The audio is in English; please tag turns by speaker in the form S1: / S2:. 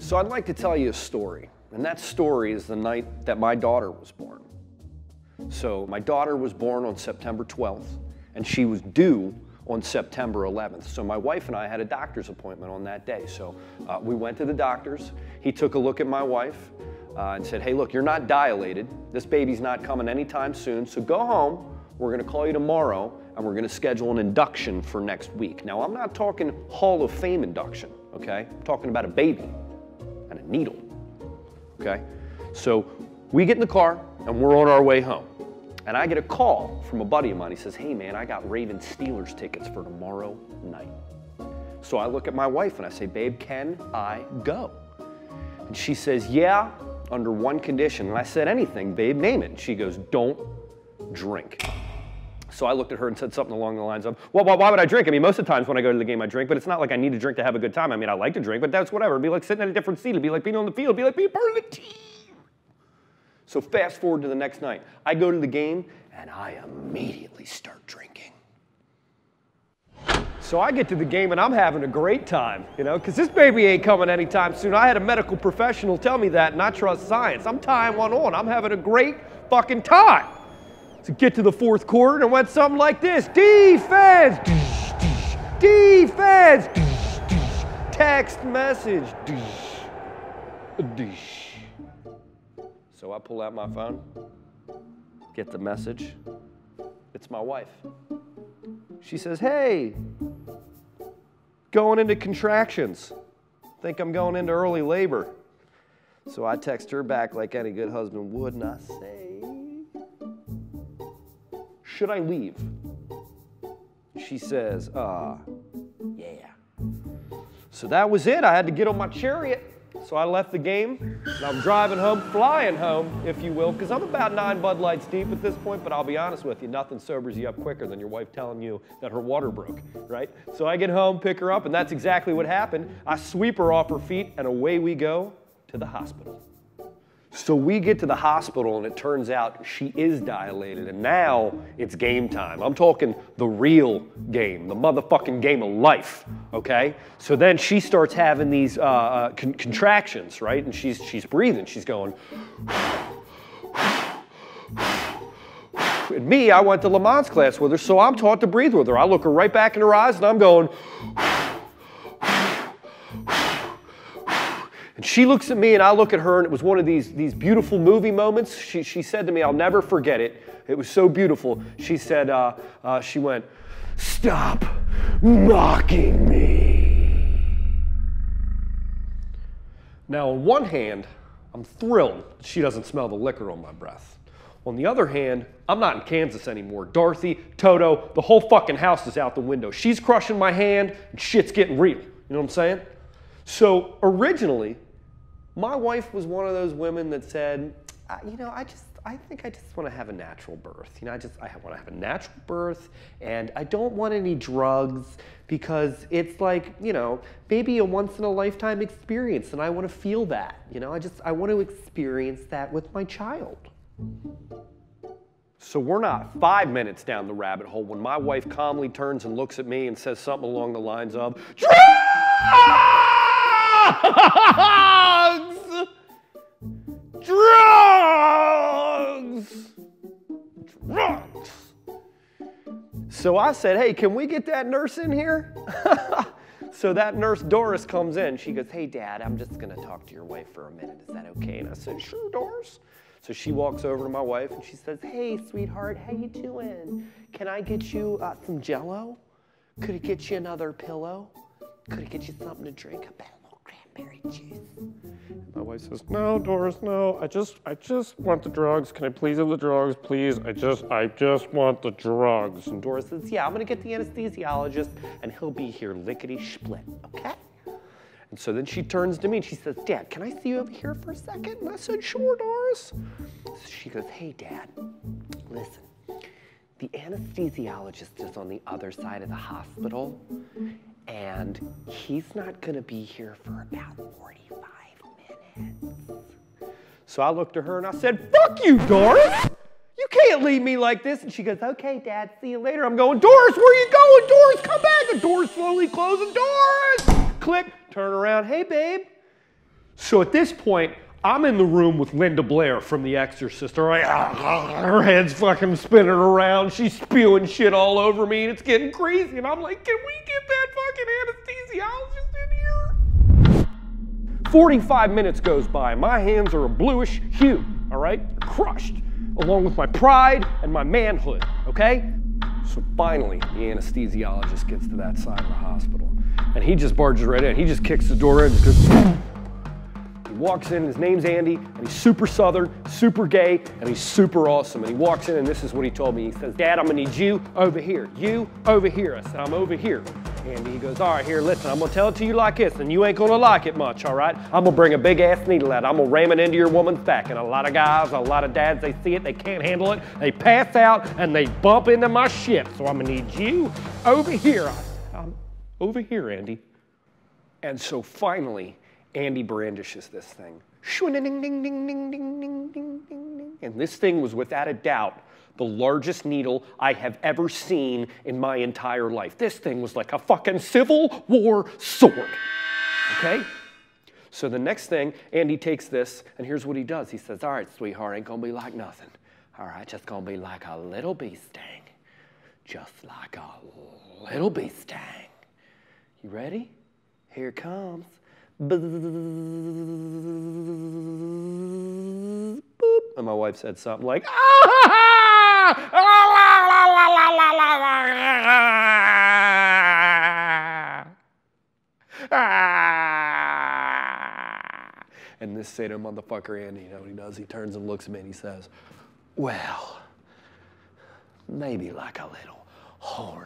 S1: So I'd like to tell you a story, and that story is the night that my daughter was born. So my daughter was born on September 12th, and she was due on September 11th. So my wife and I had a doctor's appointment on that day. So we went to the doctor's. He took a look at my wife and said, hey, look, you're not dilated. This baby's not coming anytime soon, so go home. We're gonna call you tomorrow, and we're gonna schedule an induction for next week. Now, I'm not talking Hall of Fame induction, okay? I'm talking about a baby and a needle, okay? So we get in the car, and we're on our way home. And I get a call from a buddy of mine. He says, hey man, I got Ravens Steelers tickets for tomorrow night. So I look at my wife and I say, babe, can I go? And she says, yeah, under one condition. And I said, anything, babe, name it. And she goes, don't drink. So I looked at her and said something along the lines of, well, why would I drink? I mean, most of the times when I go to the game, I drink, but it's not like I need to drink to have a good time. I mean, I like to drink, but that's whatever. It'd be like sitting at a different seat. It'd be like being on the field. It'd be like being part of the team. So fast forward to the next night. I go to the game, and I immediately start drinking. So I get to the game, and I'm having a great time, you know, because this baby ain't coming anytime soon. I had a medical professional tell me that, and I trust science. I'm tying one on. I'm having a great fucking time. To get to the fourth quarter, and it went something like this. Defense! Defense! Text message. So I pull out my phone, get the message. It's my wife. She says, hey, going into contractions. Think I'm going into early labor. So I text her back like any good husband would, and I say, should I leave? She says, yeah. So that was it. I had to get on my chariot. So I left the game, and I'm driving home, flying home, if you will, because I'm about 9 Bud Lights deep at this point, but I'll be honest with you, nothing sobers you up quicker than your wife telling you that her water broke, right? So I get home, pick her up, and that's exactly what happened. I sweep her off her feet, and away we go to the hospital. So we get to the hospital, and it turns out she is dilated, and now it's game time. I'm talking the real game, the motherfucking game of life, okay? So then she starts having these contractions, right? And she's breathing. She's going, and me, I went to Lamont's class with her, so I'm taught to breathe with her. I look her right back in her eyes, and I'm going, and she looks at me and I look at her, and it was one of these beautiful movie moments. She said to me, I'll never forget it. It was so beautiful. She said, she went, stop mocking me. Now, on one hand, I'm thrilled that she doesn't smell the liquor on my breath. On the other hand, I'm not in Kansas anymore. Dorothy, Toto, the whole fucking house is out the window. She's crushing my hand, and shit's getting real. You know what I'm saying? So originally, my wife was one of those women that said, you know, I think I just want to have a natural birth. You know, I want to have a natural birth, and I don't want any drugs because it's like, you know, maybe a once in a lifetime experience, and I want to feel that. You know, I want to experience that with my child. So we're not 5 minutes down the rabbit hole when my wife calmly turns and looks at me and says something along the lines of, drugs! Drugs! Drugs! So I said, hey, can we get that nurse in here? So that nurse Doris comes in. She goes, hey, Dad, I'm just going to talk to your wife for a minute. Is that okay? And I said, sure, Doris. So she walks over to my wife and she says, hey, sweetheart, how you doing? Can I get you some Jell-O? Could I get you another pillow? Could I get you something to drink? A little cranberry juice. My wife says, no, Doris, no. I just want the drugs. Can I please have the drugs, please? I just want the drugs. And Doris says, yeah, I'm gonna get the anesthesiologist and he'll be here lickety-split, okay? And so then she turns to me and she says, Dad, can I see you over here for a second? And I said, sure, Doris. So she goes, hey, Dad, listen. The anesthesiologist is on the other side of the hospital, and he's not gonna be here for about 45 minutes. So I looked at her and I said, fuck you, Doris! You can't leave me like this. And she goes, okay, Dad, see you later. I'm going, Doris, where are you going? Doris, come back. The door's slowly closing. Doris! Click, turn around. Hey, babe.
S2: So at this point, I'm in the room with Linda Blair from The Exorcist. All right, her head's fucking spinning around. She's spewing shit all over me, and it's getting crazy. And I'm like, can we get that fucking anesthesiologist in here? 45 minutes goes by. My hands are a bluish hue, all right? Crushed, along with my pride and my manhood, okay? So finally, the anesthesiologist gets to that side of the hospital, and he just barges right in. He just kicks the door in and just goes, he walks in, his name's Andy, and he's super Southern, super gay, and he's super awesome. And he walks in, and this is what he told me. He says, Dad, I'm gonna need you over here. You over here. I said, I'm over here. And he goes, all right, here, listen, I'm gonna tell it to you like this, and you ain't gonna like it much, all right? I'm gonna bring a big ass needle out. I'm gonna ram it into your woman's back. And a lot of guys, a lot of dads, they see it, they can't handle it, they pass out, and they bump into my shit. So I'm gonna need you over here. I said, I'm over here, Andy. And so finally, Andy brandishes this thing. And this thing was without a doubt the largest needle I have ever seen in my entire life. This thing was like a fucking Civil War sword, okay? So the next thing, Andy takes this, and here's what he does. He says, all right, sweetheart, ain't gonna be like nothing. All right, just gonna be like a little bee sting. Just like a little bee sting. You ready? Here it comes. Boop. And my wife said something like, and this Satan motherfucker Andy, you know what he does? He turns and looks at me and he says, well, maybe like a little horn